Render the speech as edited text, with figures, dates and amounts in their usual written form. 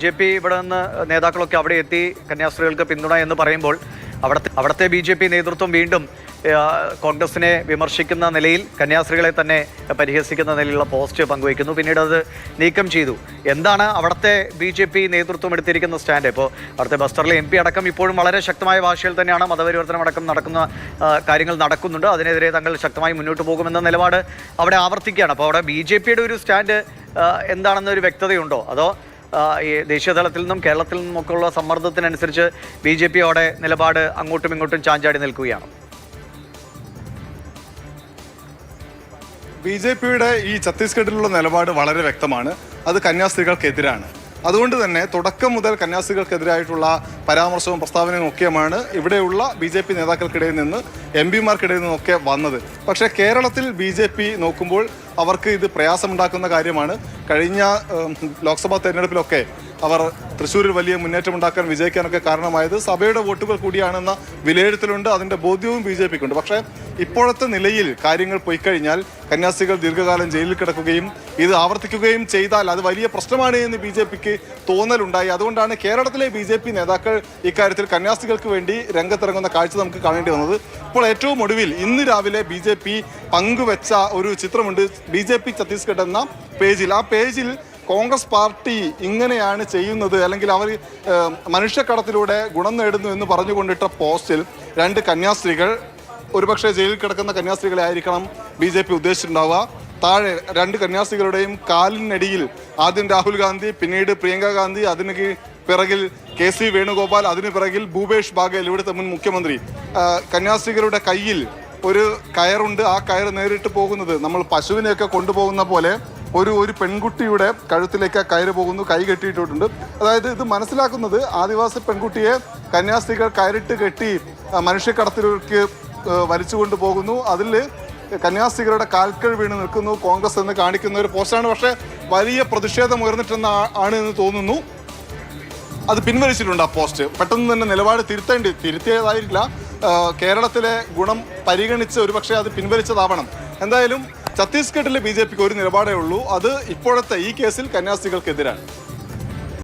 BJP ഇവിടെ നിന്ന് നേതാക്കളൊക്കെ അവിടെ എത്തി കന്യാസ്ത്രീകൾക്ക് പിന്തുണ എന്ന് പറയുമ്പോൾ അവിടുത്തെ BJP നേതൃത്വം വീണ്ടും കോൺഗ്രസിനെ വിമർശിക്കുന്ന നിലയിൽ കന്യാസ്ത്രീകളെ തന്നെ പരിഹസിക്കുന്ന നിലയിലുള്ള പോസ്റ്റ് പങ്കുവയ്ക്കുന്നു. പിന്നീട് അത് നീക്കം ചെയ്തു. എന്താണ് അവിടുത്തെ BJP നേതൃത്വം എടുത്തിരിക്കുന്ന സ്റ്റാൻഡ്? ഇപ്പോൾ അവിടുത്തെ ബസ്തറിലെ MP അടക്കം ഇപ്പോഴും വളരെ ശക്തമായ ഭാഷയിൽ തന്നെയാണ് മതപരിവർത്തനം അടക്കം നടക്കുന്ന കാര്യങ്ങൾ നടക്കുന്നുണ്ട്. അതിനെതിരെ തങ്ങൾ ശക്തമായി മുന്നോട്ട് പോകുമെന്ന നിലപാട് അവിടെ ആവർത്തിക്കുകയാണ്. അപ്പോൾ അവിടെ BJPയുടെ ഒരു സ്റ്റാൻഡ് എന്താണെന്നൊരു വ്യക്തതയുണ്ടോ? അതോ ഈ ദേശീയ തലത്തിൽ നിന്നും കേരളത്തിൽ നിന്നുമൊക്കെ ഉള്ള സമ്മർദ്ദത്തിനനുസരിച്ച് BJP അവിടെ നിലപാട് അങ്ങോട്ടും ഇങ്ങോട്ടും ചാഞ്ചാടി നിൽക്കുകയാണ്? BJPയുടെ ഈ ഛത്തീസ്ഗഡിലുള്ള നിലപാട് വളരെ വ്യക്തമാണ്. അത് കന്യാസ്ത്രീകൾക്കെതിരാണ്. അതുകൊണ്ട് തന്നെ തുടക്കം മുതൽ കന്യാസ്ത്രീകൾക്കെതിരായിട്ടുള്ള പരാമർശവും പ്രസ്താവനയും ഒക്കെയുമാണ് ഇവിടെയുള്ള BJP നേതാക്കൾക്കിടയിൽ നിന്ന് MP-മാർക്കിടയിൽ നിന്നൊക്കെ വന്നത്. പക്ഷേ കേരളത്തിൽ BJP നോക്കുമ്പോൾ അവർക്ക് ഇത് പ്രയാസമുണ്ടാക്കുന്ന കാര്യമാണ്. കഴിഞ്ഞ ലോക്സഭാ തെരഞ്ഞെടുപ്പിലൊക്കെ അവർ തൃശ്ശൂരിൽ വലിയ മുന്നേറ്റമുണ്ടാക്കാൻ വിജയിക്കാനൊക്കെ കാരണമായത് സഭയുടെ വോട്ടുകൾ കൂടിയാണെന്ന വിലയിരുത്തലുണ്ട്. അതിൻ്റെ ബോധ്യവും BJPക്കുണ്ട്. പക്ഷേ ഇപ്പോഴത്തെ നിലയിൽ കാര്യങ്ങൾ പോയിക്കഴിഞ്ഞാൽ കന്യാസ്ത്രീകൾ ദീർഘകാലം ജയിലിൽ കിടക്കുകയും ഇത് ആവർത്തിക്കുകയും ചെയ്താൽ അത് വലിയ പ്രശ്നമാണ് എന്ന് BJPക്ക് തോന്നലുണ്ടായി. അതുകൊണ്ടാണ് കേരളത്തിലെ BJP നേതാക്കൾ ഇക്കാര്യത്തിൽ കന്യാസ്ത്രീകൾക്ക് വേണ്ടി രംഗത്തിറങ്ങുന്ന കാഴ്ച നമുക്ക് കാണേണ്ടി വന്നത്. ഇപ്പോൾ ഏറ്റവും ഒടുവിൽ ഇന്ന് രാവിലെ BJP പങ്കുവെച്ച ഒരു ചിത്രമുണ്ട്. BJP ഛത്തീസ്ഗഡ് എന്ന പേജിൽ. ആ പേജിൽ കോൺഗ്രസ് പാർട്ടി ഇങ്ങനെയാണ് ചെയ്യുന്നത്, അല്ലെങ്കിൽ അവർ മനുഷ്യക്കടത്തിലൂടെ ഗുണം നേടുന്നു എന്ന് പറഞ്ഞുകൊണ്ടിട്ട പോസ്റ്റിൽ രണ്ട് കന്യാസ്ത്രീകൾ, ഒരുപക്ഷെ ജയിലിൽ കിടക്കുന്ന കന്യാസ്ത്രീകളെ ആയിരിക്കണം BJP ഉദ്ദേശിച്ചിട്ടുണ്ടാവുക. താഴെ രണ്ട് കന്യാസ്ത്രീകളുടെയും കാലിനടിയിൽ ആദ്യം രാഹുൽ ഗാന്ധി, പിന്നീട് പ്രിയങ്ക ഗാന്ധി, അതിന് പിറകിൽ KC വേണുഗോപാൽ, അതിന് പിറകിൽ ഭൂപേഷ് ബാഗേൽ, ഇവിടുത്തെ മുൻ മുഖ്യമന്ത്രി. കന്യാസ്ത്രീകളുടെ കയ്യിൽ ഒരു കയറുണ്ട്. ആ കയർ നേരിട്ട് പോകുന്നത് നമ്മൾ പശുവിനെയൊക്കെ കൊണ്ടുപോകുന്ന പോലെ ഒരു പെൺകുട്ടിയുടെ കഴുത്തിലേക്ക് കയറ് പോകുന്നു. കൈ കെട്ടിയിട്ടുണ്ട്. അതായത് ഇത് മനസ്സിലാക്കുന്നത് ആദിവാസി പെൺകുട്ടിയെ കന്യാസ്ത്രീകൾ കയറിട്ട് കെട്ടി മനുഷ്യക്കടത്തിലേക്ക് വലിച്ചുകൊണ്ട് പോകുന്നു. അതിൽ കന്യാസ്ത്രീകളുടെ കാൽക്കൽ വീണ് നിൽക്കുന്നു കോൺഗ്രസ് എന്ന് കാണിക്കുന്ന ഒരു പോസ്റ്റാണ്. പക്ഷേ വലിയ പ്രതിഷേധം ഉയർന്നിട്ടെന്നാണ് എന്ന് തോന്നുന്നു. അത് പിൻവലിച്ചിട്ടുണ്ട്. ആ പോസ്റ്റ് പെട്ടെന്ന് തന്നെ നിലപാട് തിരുത്തിയതായിരിക്കില്ല. കേരളത്തിലെ ഗുണം പരിഗണിച്ച് ഒരുപക്ഷെ അത് പിൻവലിച്ചതാവണം. എന്തായാലും ഛത്തീസ്ഗഡിലെ BJPക്ക് ഒരു നിലപാടേ ഉള്ളൂ. അത് ഇപ്പോഴത്തെ ഈ കേസിൽ കന്യാസ്ത്രീകൾക്കെതിരാണ്.